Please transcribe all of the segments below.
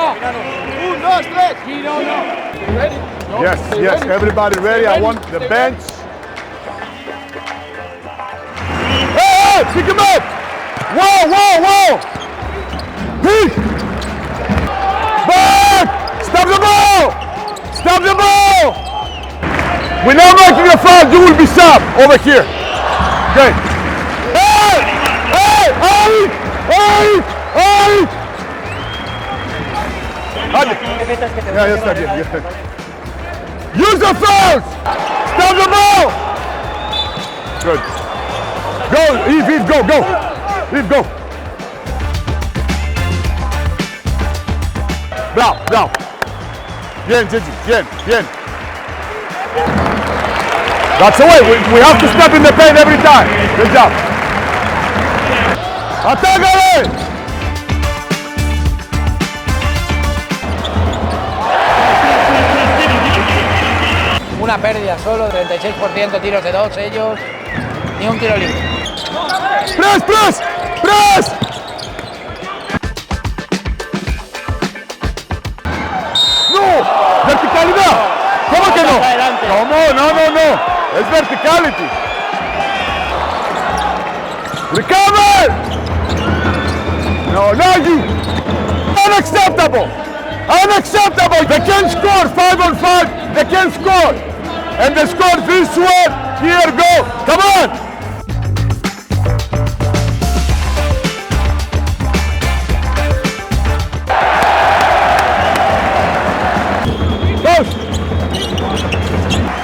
1, 2, 3. Ready? Yes, yes, everybody ready. I want the bench. Hey, pick him up! Whoa, whoa, whoa! Peek! Back! Stop the ball! Stop the ball! We're not making a foul, you will be sub over here. Okay. Hey! Hey! Hey! Hey! Hey! Yeah, yes, I did. Yeah. Use the fouls! Stop the ball! Good. Go, Eve, go, go! Eve, go! Bravo, bravo! Bien, Gigi, bien, bien! That's the way, we have to step in the paint every time. Good job! ¡Atácale! Una pérdida solo, 36% tiros de 2 ellos, ni un tiro libre. ¡Press, press! ¡Press! ¡No! ¡Verticalidad! ¿Cómo que no? ¿Cómo? No, no, no. Es verticality. Recover! No, no, you. Unacceptable! Unacceptable! They can score 5 on 5. They can score. And they score this one. Here, go. Come on.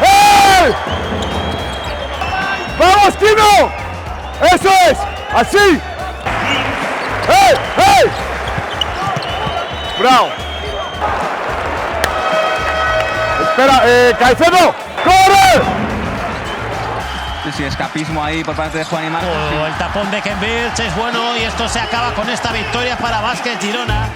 ¡Hey! ¡Vamos, Kino! ¡Eso es! ¡Así! ¡Hey! ¡Hey! ¡Bravo! Espera, Caicedo, ¡corre! Sí, escapismo ahí por parte de Juan y Marcos. El tapón de 𝐩𝐚𝐽 es bueno y esto se acaba con esta victoria para Vázquez Girona.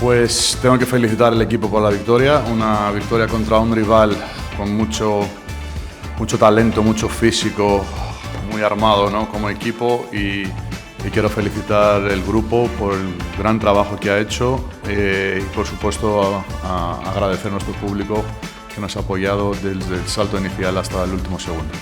Pues tengo que felicitar al equipo por la victoria, una victoria contra un rival con mucho talento, mucho físico, muy armado, ¿no? Como equipo y quiero felicitar el grupo por el gran trabajo que ha hecho y por supuesto agradecer a nuestro público que nos ha apoyado desde el salto inicial hasta el último segundo.